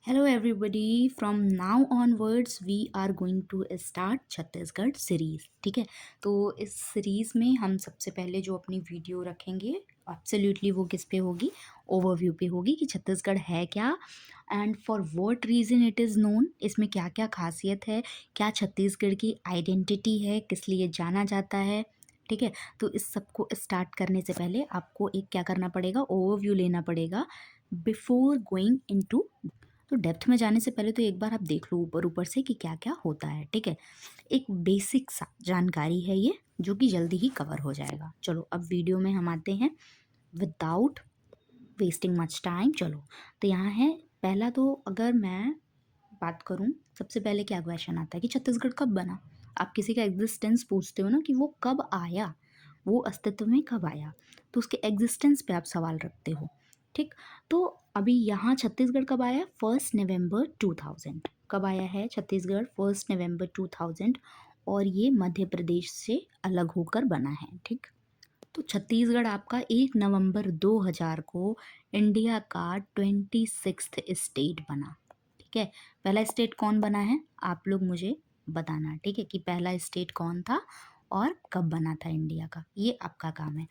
Hello everybody, from now onwards we are going to start Chhattisgarh series. ठीक है, तो इस सीरीज़ में हम सबसे पहले जो अपनी वीडियो रखेंगे एब्सोल्युटली वो किस पे होगी, ओवरव्यू पे होगी कि छत्तीसगढ़ है क्या and for what reason it is known, इसमें क्या क्या खासियत है, क्या छत्तीसगढ़ की आइडेंटिटी है, किस लिए जाना जाता है। ठीक है, तो इस सब को स्टार्ट करने से पहले आपको एक क्या करना पड़ेगा, ओवरव्यू लेना पड़ेगा बिफोर गोइंग इनटू। तो डेप्थ में जाने से पहले तो एक बार आप देख लो ऊपर ऊपर से कि क्या क्या होता है। ठीक है, एक बेसिक सा जानकारी है ये जो कि जल्दी ही कवर हो जाएगा। चलो अब वीडियो में हम आते हैं विदाउट वेस्टिंग मच टाइम। चलो तो यहाँ है पहला, तो अगर मैं बात करूँ सबसे पहले क्या क्वेश्चन आता है कि छत्तीसगढ़ कब बना। आप किसी का एग्जिस्टेंस पूछते हो ना कि वो कब आया, वो अस्तित्व में कब आया, तो उसके एग्जिस्टेंस पे आप सवाल रखते हो। ठीक, तो अभी यहाँ छत्तीसगढ़ कब आया, 1 नवंबर 2000 कब आया है छत्तीसगढ़, 1 नवंबर 2000, और ये मध्य प्रदेश से अलग होकर बना है। ठीक, तो छत्तीसगढ़ आपका 1 नवंबर 2000 को इंडिया का 26th स्टेट बना। ठीक है, पहला स्टेट कौन बना है आप लोग मुझे बताना। ठीक है, कि पहला स्टेट कौन था और कब बना था इंडिया का, ये आपका काम है।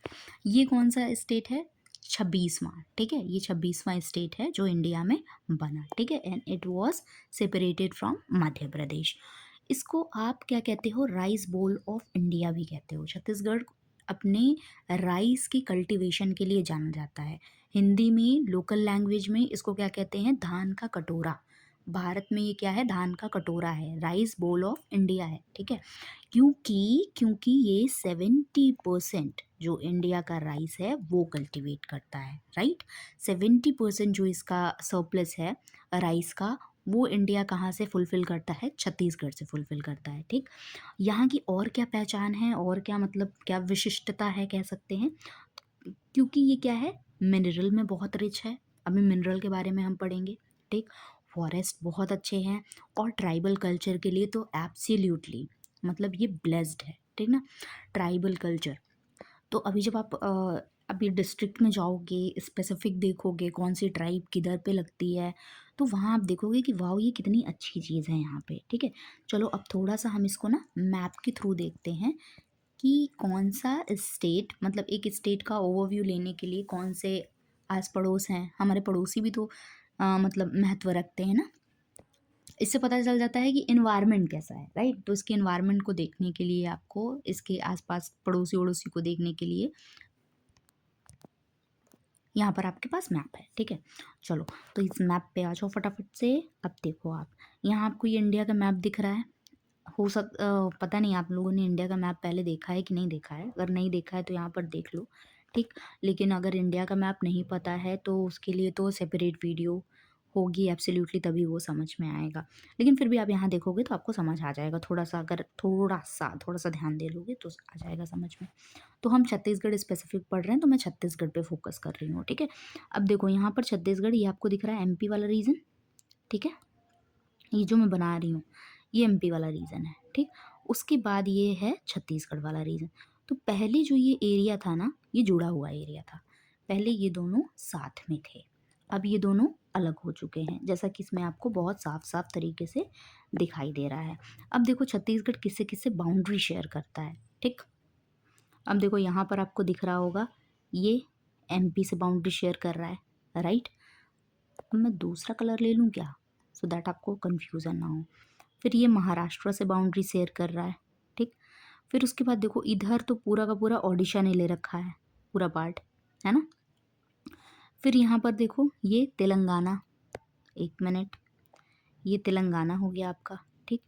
ये कौन सा स्टेट है, 26वां। ठीक है, ये 26वां स्टेट है जो इंडिया में बना। ठीक है, and it was separated from Madhya Pradesh. इसको आप क्या कहते हो, राइस बोल ऑफ इंडिया भी कहते हो। छत्तीसगढ़ अपने राइस की कल्टीवेशन के लिए जाना जाता है। हिंदी में लोकल लैंग्वेज में इसको क्या कहते हैं, धान का कटोरा। भारत में ये क्या है, धान का कटोरा है, राइस बोल ऑफ इंडिया है। ठीक है, क्योंकि क्योंकि ये 70% जो इंडिया का राइस है वो कल्टीवेट करता है। राइट, 70% जो इसका सरप्लस है राइस का, वो इंडिया कहाँ से फुलफिल करता है, छत्तीसगढ़ से फुलफिल करता है। ठीक, यहाँ की और क्या पहचान है और क्या मतलब क्या विशिष्टता है कह सकते हैं, क्योंकि ये क्या है, मिनरल में बहुत रिच है। अभी मिनरल के बारे में हम पढ़ेंगे। ठीक, फॉरेस्ट बहुत अच्छे हैं, और ट्राइबल कल्चर के लिए तो एब्सोल्युटली मतलब ये ब्लेस्ड है। ठीक ना, ट्राइबल कल्चर। तो अभी जब आप अभी डिस्ट्रिक्ट में जाओगे, स्पेसिफिक देखोगे कौन सी ट्राइब किधर पे लगती है, तो वहाँ आप देखोगे कि वाह ये कितनी अच्छी चीज़ है यहाँ पे। ठीक है, चलो अब थोड़ा सा हम इसको ना मैप के थ्रू देखते हैं कि कौन सा स्टेट, मतलब एक स्टेट का ओवरव्यू लेने के लिए कौन से आस पड़ोस हैं, हमारे पड़ोसी भी तो मतलब महत्व रखते हैं ना। इससे पता चल जाता है कि इन्वायरमेंट कैसा है। राइट, तो इसके इन्वायरमेंट को देखने के लिए आपको इसके आसपास पड़ोसी वड़ोसी को देखने के लिए यहाँ पर आपके पास मैप है। ठीक है, चलो तो इस मैप पे आ जाओ फटाफट से। अब देखो आप, यहाँ आपको ये इंडिया का मैप दिख रहा है। पता नहीं आप लोगों ने इंडिया का मैप पहले देखा है कि नहीं देखा है, अगर नहीं देखा है तो यहाँ पर देख लो। ठीक, लेकिन अगर इंडिया का मैप नहीं पता है तो उसके लिए तो सेपरेट वीडियो होगी एब्सोल्युटली, तभी वो समझ में आएगा। लेकिन फिर भी आप यहाँ देखोगे तो आपको समझ आ जाएगा, थोड़ा सा अगर थोड़ा सा ध्यान दे लोगे तो आ जाएगा समझ में। तो हम छत्तीसगढ़ स्पेसिफिक पढ़ रहे हैं तो मैं छत्तीसगढ़ पे फोकस कर रही हूँ। ठीक है, अब देखो यहाँ पर छत्तीसगढ़, ये आपको दिख रहा है एमपी वाला रीजन। ठीक है, ये जो मैं बना रही हूँ ये एमपी वाला रीजन है। ठीक, उसके बाद ये है छत्तीसगढ़ वाला रीजन। तो पहले जो ये एरिया था ना, ये जुड़ा हुआ एरिया था, पहले ये दोनों साथ में थे। अब ये दोनों अलग हो चुके हैं, जैसा कि इसमें आपको बहुत साफ साफ तरीके से दिखाई दे रहा है। अब देखो छत्तीसगढ़ किससे किससे बाउंड्री शेयर करता है। ठीक, अब देखो यहाँ पर आपको दिख रहा होगा ये एमपी से बाउंड्री शेयर कर रहा है। राइट, अब मैं दूसरा कलर ले लूँ क्या, सो दैट आपको कन्फ्यूज़न ना हो। फिर ये महाराष्ट्र से बाउंड्री शेयर कर रहा है। ठीक, फिर उसके बाद देखो इधर तो पूरा का पूरा ओडिशा ने ले रखा है, पूरा पार्ट, है ना। फिर यहाँ पर देखो ये तेलंगाना, एक मिनट, ये तेलंगाना हो गया आपका। ठीक,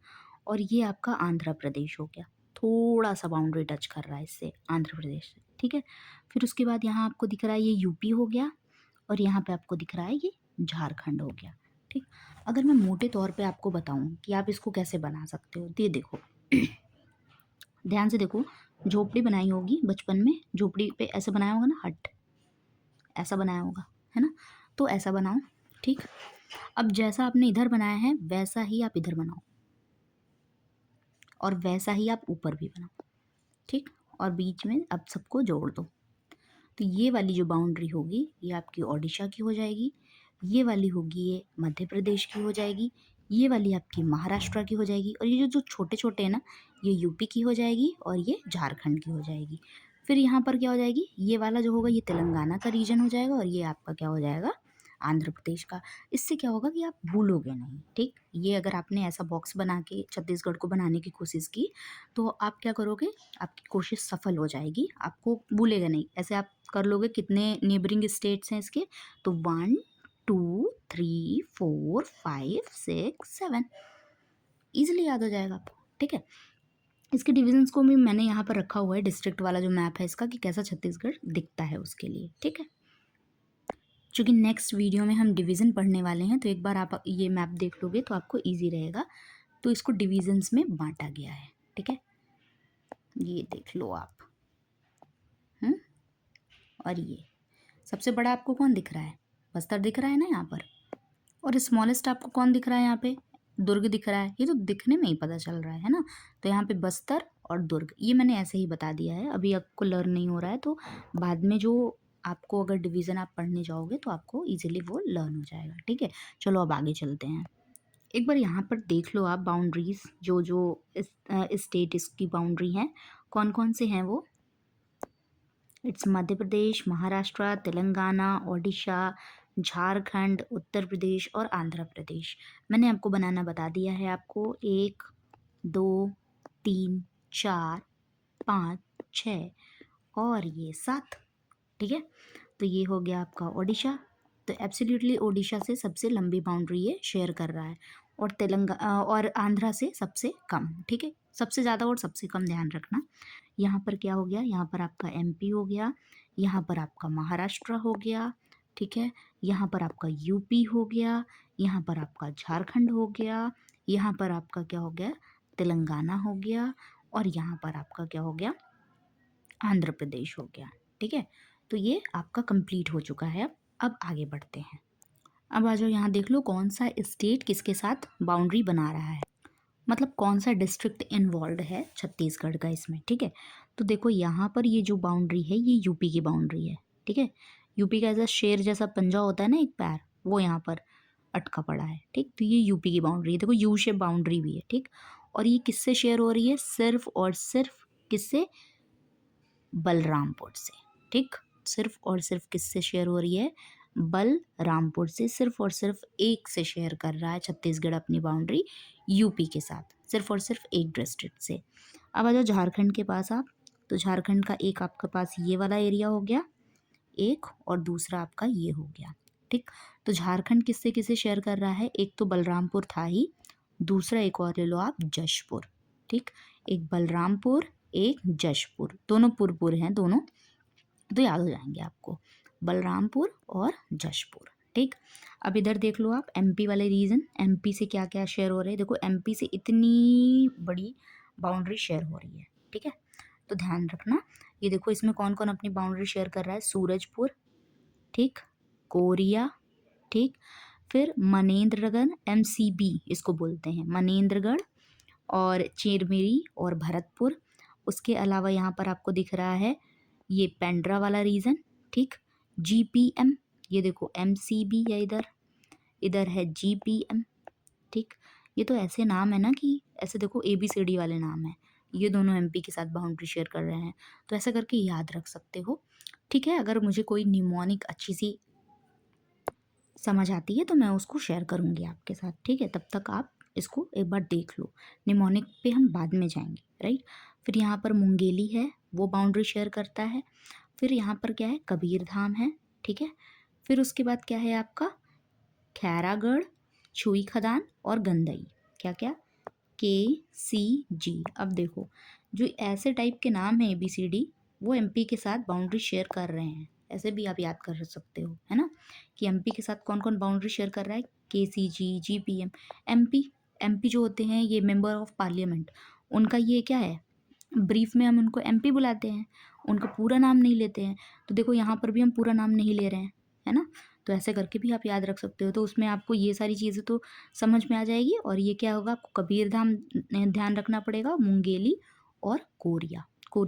और ये आपका आंध्र प्रदेश हो गया, थोड़ा सा बाउंड्री टच कर रहा है इससे आंध्र प्रदेश से। ठीक है, फिर उसके बाद यहाँ आपको दिख रहा है ये यूपी हो गया, और यहाँ पे आपको दिख रहा है ये झारखंड हो गया। ठीक, अगर मैं मोटे तौर पे आपको बताऊं कि आप इसको कैसे बना सकते हो, तो ये देखो ध्यान से देखो, झोपड़ी बनाई होगी बचपन में, झोपड़ी पे ऐसे बनाया होगा ना, हट ऐसा बनाया होगा, है ना। तो ऐसा बनाओ। ठीक, अब जैसा आपने इधर बनाया है वैसा ही आप इधर बनाओ, और वैसा ही आप ऊपर भी बनाओ। ठीक, और बीच में अब सबको जोड़ दो। तो ये वाली जो बाउंड्री होगी ये आपकी ओडिशा की हो जाएगी। ये वाली होगी ये मध्य प्रदेश की हो जाएगी, ये वाली आपकी महाराष्ट्र की हो जाएगी, और ये जो जो छोटे-छोटे हैं ना, ये यूपी की हो जाएगी और ये झारखंड की हो जाएगी। फिर यहाँ पर क्या हो जाएगी, ये वाला जो होगा ये तेलंगाना का रीजन हो जाएगा, और ये आपका क्या हो जाएगा, आंध्र प्रदेश का। इससे क्या होगा कि आप भूलोगे नहीं, ठीक? ये अगर आपने ऐसा बॉक्स बना के छत्तीसगढ़ को बनाने की कोशिश की, तो आप क्या करोगे, आपकी कोशिश सफल हो जाएगी, आपको भूलेगा नहीं। ऐसे आप कर लोगे, कितने नेबरिंग स्टेट्स हैं इसके, तो 1 2 3 4 5 6 7 ईज़िली याद हो जाएगा आपको, ठीक है? इसके डिविजन्स को भी मैंने यहाँ पर रखा हुआ है, डिस्ट्रिक्ट वाला जो मैप है इसका, कि कैसा छत्तीसगढ़ दिखता है उसके लिए, ठीक है? चूँकि नेक्स्ट वीडियो में हम डिवीज़न पढ़ने वाले हैं, तो एक बार आप ये मैप देख लोगे तो आपको ईज़ी रहेगा। तो इसको डिविजन्स में बाँटा गया है, ठीक है? ये देख लो आप। हुँ? और ये सबसे बड़ा आपको कौन दिख रहा है? बस्तर दिख रहा है ना यहाँ पर। और स्मॉलेस्ट आपको कौन दिख रहा है यहाँ पे? दुर्ग दिख रहा है। ये तो दिखने में ही पता चल रहा है ना? तो यहाँ पे बस्तर और दुर्ग, ये मैंने ऐसे ही बता दिया है, अभी आपको लर्न नहीं हो रहा है, तो बाद में जो आपको अगर डिवीज़न आप पढ़ने जाओगे तो आपको ईज़िली वो लर्न हो जाएगा, ठीक है? चलो अब आगे चलते हैं। एक बार यहाँ पर देख लो आप बाउंड्रीज़, जो इस स्टेट इसकी बाउंड्री हैं, कौन-कौन से हैं वो? इट्स मध्य प्रदेश, महाराष्ट्र, तेलंगाना, ओडिशा, झारखंड, उत्तर प्रदेश और आंध्र प्रदेश। मैंने आपको बनाना बता दिया है आपको 1, 2, 3, 4, 5, 6 और ये 7, ठीक है? तो ये हो गया आपका ओडिशा। तो एब्सोल्युटली ओडिशा से सबसे लंबी बाउंड्री ये शेयर कर रहा है, और और आंध्रा से सबसे कम, ठीक है? सबसे ज़्यादा और सबसे कम ध्यान रखना। यहाँ पर क्या हो गया, यहाँ पर आपका एमपी हो गया, यहाँ पर आपका महाराष्ट्र हो गया, ठीक है? यहाँ पर आपका यूपी हो गया, यहाँ पर आपका झारखंड हो गया, यहाँ पर आपका क्या हो गया, तेलंगाना हो गया, और यहाँ पर आपका क्या हो गया, आंध्र प्रदेश हो गया, ठीक है? तो ये आपका कंप्लीट हो चुका है। अब आगे बढ़ते हैं। अब आ जाओ, यहाँ देख लो कौन सा स्टेट किसके साथ बाउंड्री बना रहा है, मतलब कौन सा डिस्ट्रिक्ट इन्वॉल्व है छत्तीसगढ़ का इसमें, ठीक है? तो देखो यहाँ पर ये जो बाउंड्री है ये यूपी की बाउंड्री है, ठीक है? यूपी का ऐसा शेर जैसा पंजा होता है ना, एक पैर, वो यहाँ पर अटका पड़ा है, ठीक? तो ये यूपी की बाउंड्री है, देखो यू शेप बाउंड्री भी है, ठीक? और ये किससे शेयर हो रही है, सिर्फ और सिर्फ किससे, बलरामपुर से, ठीक? सिर्फ और सिर्फ किससे शेयर हो रही है, बलरामपुर से। सिर्फ और सिर्फ एक से शेयर कर रहा है छत्तीसगढ़ अपनी बाउंड्री यूपी के साथ, सिर्फ और सिर्फ एक डिस्ट्रिक्ट से। अब आ जाओ झारखंड के पास आप, तो झारखंड का एक आपके पास ये वाला एरिया हो गया एक, और दूसरा आपका ये हो गया, ठीक? तो झारखंड किससे किसे शेयर कर रहा है, एक तो बलरामपुर था ही, दूसरा एक और ले लो आप, जशपुर, ठीक? एक बलरामपुर, एक जशपुर, दोनों पुरपुर हैं दोनों, तो याद हो जाएंगे आपको, बलरामपुर और जशपुर, ठीक? अब इधर देख लो आप एमपी वाले रीजन, एमपी से क्या क्या शेयर हो रहे हैं, देखो एमपी से इतनी बड़ी बाउंड्री शेयर हो रही है, ठीक है? तो ध्यान रखना, ये देखो इसमें कौन कौन अपनी बाउंड्री शेयर कर रहा है, सूरजपुर, ठीक, कोरिया, ठीक, फिर मनेन्द्रगढ़, एमसीबी इसको बोलते हैं, मनेन्द्रगढ़ और चिरमिरी और भरतपुर। उसके अलावा यहाँ पर आपको दिख रहा है ये पेंड्रा वाला रीजन, ठीक, जीपीएम, ये देखो एमसीबी है इधर, इधर है जीपीएम, ठीक? ये तो ऐसे नाम है ना कि ऐसे देखो एबीसीडी वाले नाम है, ये दोनों एमपी के साथ बाउंड्री शेयर कर रहे हैं, तो ऐसा करके याद रख सकते हो, ठीक है? अगर मुझे कोई निमोनिक अच्छी सी समझ आती है तो मैं उसको शेयर करूँगी आपके साथ, ठीक है? तब तक आप इसको एक बार देख लो, निमोनिक पे हम बाद में जाएंगे, राइट? फिर यहाँ पर मुंगेली है, वो बाउंड्री शेयर करता है। फिर यहाँ पर क्या है, कबीर धाम है, ठीक है? फिर उसके बाद क्या है आपका, खैरागढ़, छुई खदान और गंदई, क्या क्या, KCG। अब देखो जो ऐसे टाइप के नाम हैं ABCD, वो एमपी के साथ बाउंड्री शेयर कर रहे हैं, ऐसे भी आप याद कर सकते हो, है ना? कि एमपी के साथ कौन कौन बाउंड्री शेयर कर रहा है, KCG, GPM। एमपी जो होते हैं ये मेंबर ऑफ पार्लियामेंट, उनका ये क्या है, ब्रीफ में हम उनको एमपी बुलाते हैं, उनका पूरा नाम नहीं लेते हैं। तो देखो यहाँ पर भी हम पूरा नाम नहीं ले रहे हैं, है ना? तो ऐसे करके भी आप याद रख सकते हो, तो उसमें आपको ये सारी चीज़ें तो समझ में आ जाएगी। और ये क्या होगा, आपको कबीर धाम ध्यान रखना पड़ेगा, मुंगेली और कोरिया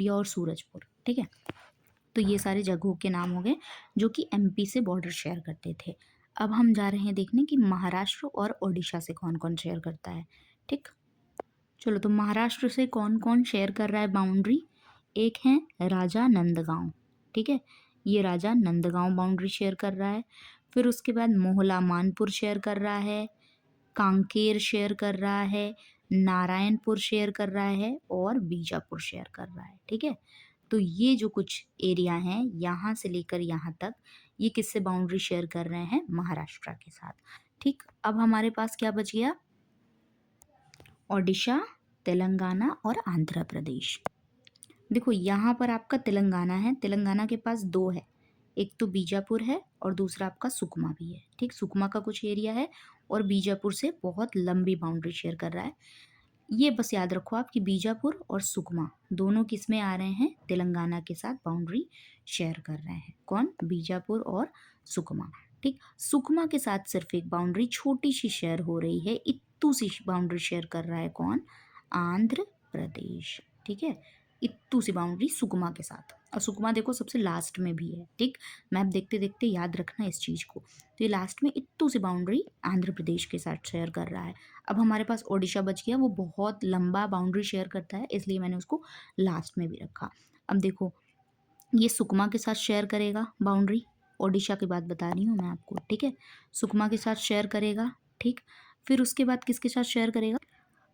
और सूरजपुर, ठीक है? तो ये सारे जगहों के नाम हो गए जो कि एमपी से बॉर्डर शेयर करते थे। अब हम जा रहे हैं देखने कि महाराष्ट्र और ओडिशा से कौन कौन शेयर करता है। ठीक, चलो तो महाराष्ट्र से कौन कौन शेयर कर रहा है बाउंड्री। एक है राजा नंदगांव, ठीक है, ये राजा नंदगांव बाउंड्री शेयर कर रहा है। फिर उसके बाद मोहला मानपुर शेयर कर रहा है, कांकेर शेयर कर रहा है, नारायणपुर शेयर कर रहा है और बीजापुर शेयर कर रहा है। ठीक है, तो ये जो कुछ एरिया हैं यहाँ से लेकर यहाँ तक, ये किससे बाउंड्री शेयर कर रहे हैं, महाराष्ट्र के साथ। ठीक, अब हमारे पास क्या बच गया, ओडिशा, तेलंगाना और आंध्र प्रदेश। देखो यहाँ पर आपका तेलंगाना है, तेलंगाना के पास दो है, एक तो बीजापुर है और दूसरा आपका सुकमा भी है। ठीक, सुकमा का कुछ एरिया है और बीजापुर से बहुत लंबी बाउंड्री शेयर कर रहा है। ये बस याद रखो आप कि बीजापुर और सुकमा दोनों किस में आ रहे हैं, तेलंगाना के साथ बाउंड्री शेयर कर रहे हैं। कौन, बीजापुर और सुकमा। ठीक, सुकमा के साथ सिर्फ एक बाउंड्री छोटी सी शेयर हो रही है, इत्तू सी बाउंड्री शेयर कर रहा है कौन, आंध्र प्रदेश। ठीक है, इत्तू सी बाउंड्री सुकमा के साथ, और सुकमा देखो सबसे लास्ट में भी है। ठीक, मैप देखते देखते याद रखना इस चीज़ को। तो ये लास्ट में इत्तू सी बाउंड्री आंध्र प्रदेश के साथ शेयर कर रहा है। अब हमारे पास ओडिशा बच गया, वो बहुत लंबा बाउंड्री शेयर करता है, इसलिए मैंने उसको लास्ट में भी रखा। अब देखो ये सुकमा के साथ शेयर करेगा बाउंड्री, ओडिशा की बात बता रही हूँ मैं आपको। ठीक है, सुकमा के साथ शेयर करेगा। ठीक, फिर उसके बाद किसके साथ शेयर करेगा,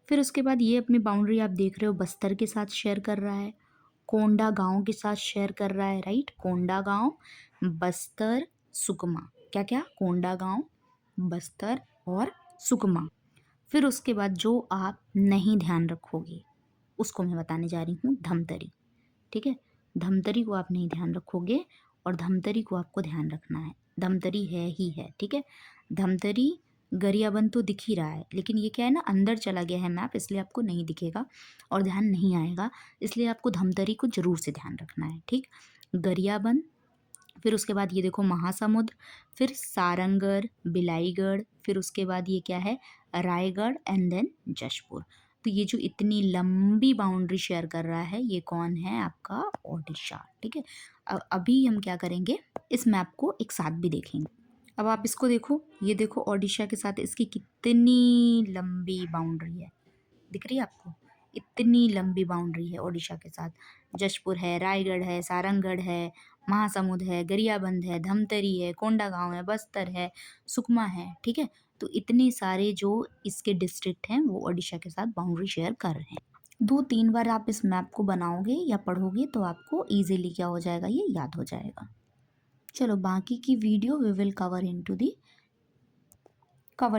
फिर उसके बाद ये अपनी बाउंड्री आप देख रहे हो बस्तर के साथ शेयर कर रहा है, कोंडा गांव के साथ शेयर कर रहा है। राइट, कोंडा गांव, बस्तर, सुकमा, क्या क्या, कोंडा गांव, बस्तर और सुकमा। फिर उसके बाद जो आप नहीं ध्यान रखोगे उसको मैं बताने जा रही हूँ, धमतरी। ठीक है, धमतरी को आप नहीं ध्यान रखोगे और धमतरी को आपको ध्यान रखना है। धमतरी है ही है। ठीक है, धमतरी, गरियाबंद तो दिख ही रहा है, लेकिन ये क्या है ना, अंदर चला गया है मैप, इसलिए आपको नहीं दिखेगा और ध्यान नहीं आएगा, इसलिए आपको धमतरी को जरूर से ध्यान रखना है। ठीक, गरियाबंद, फिर उसके बाद ये देखो महासमुंद, फिर सारंगढ़, बिलाईगढ़, फिर उसके बाद ये क्या है, रायगढ़ एंड देन जशपुर। तो ये जो इतनी लंबी बाउंड्री शेयर कर रहा है ये कौन है, आपका ओडिशा। ठीक है, अभी हम क्या करेंगे, इस मैप को एक साथ भी देखेंगे। अब आप इसको देखो, ये देखो ओडिशा के साथ इसकी कितनी लंबी बाउंड्री है, दिख रही है आपको, इतनी लंबी बाउंड्री है ओडिशा के साथ। जशपुर है, रायगढ़ है, सारंगढ़ है, महासमुंद है, गरियाबंद है, धमतरी है, कोंडागांव है, बस्तर है, सुकमा है। ठीक है, तो इतने सारे जो इसके डिस्ट्रिक्ट हैं वो ओडिशा के साथ बाउंड्री शेयर कर रहे हैं। 2-3 बार आप इस मैप को बनाओगे या पढ़ोगे तो आपको ईजिली क्या हो जाएगा, ये याद हो जाएगा। चलो बाकी की video we will cover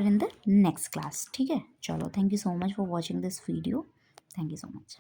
in the next class. ठीक है, चलो thank you so much for watching this video, thank you so much.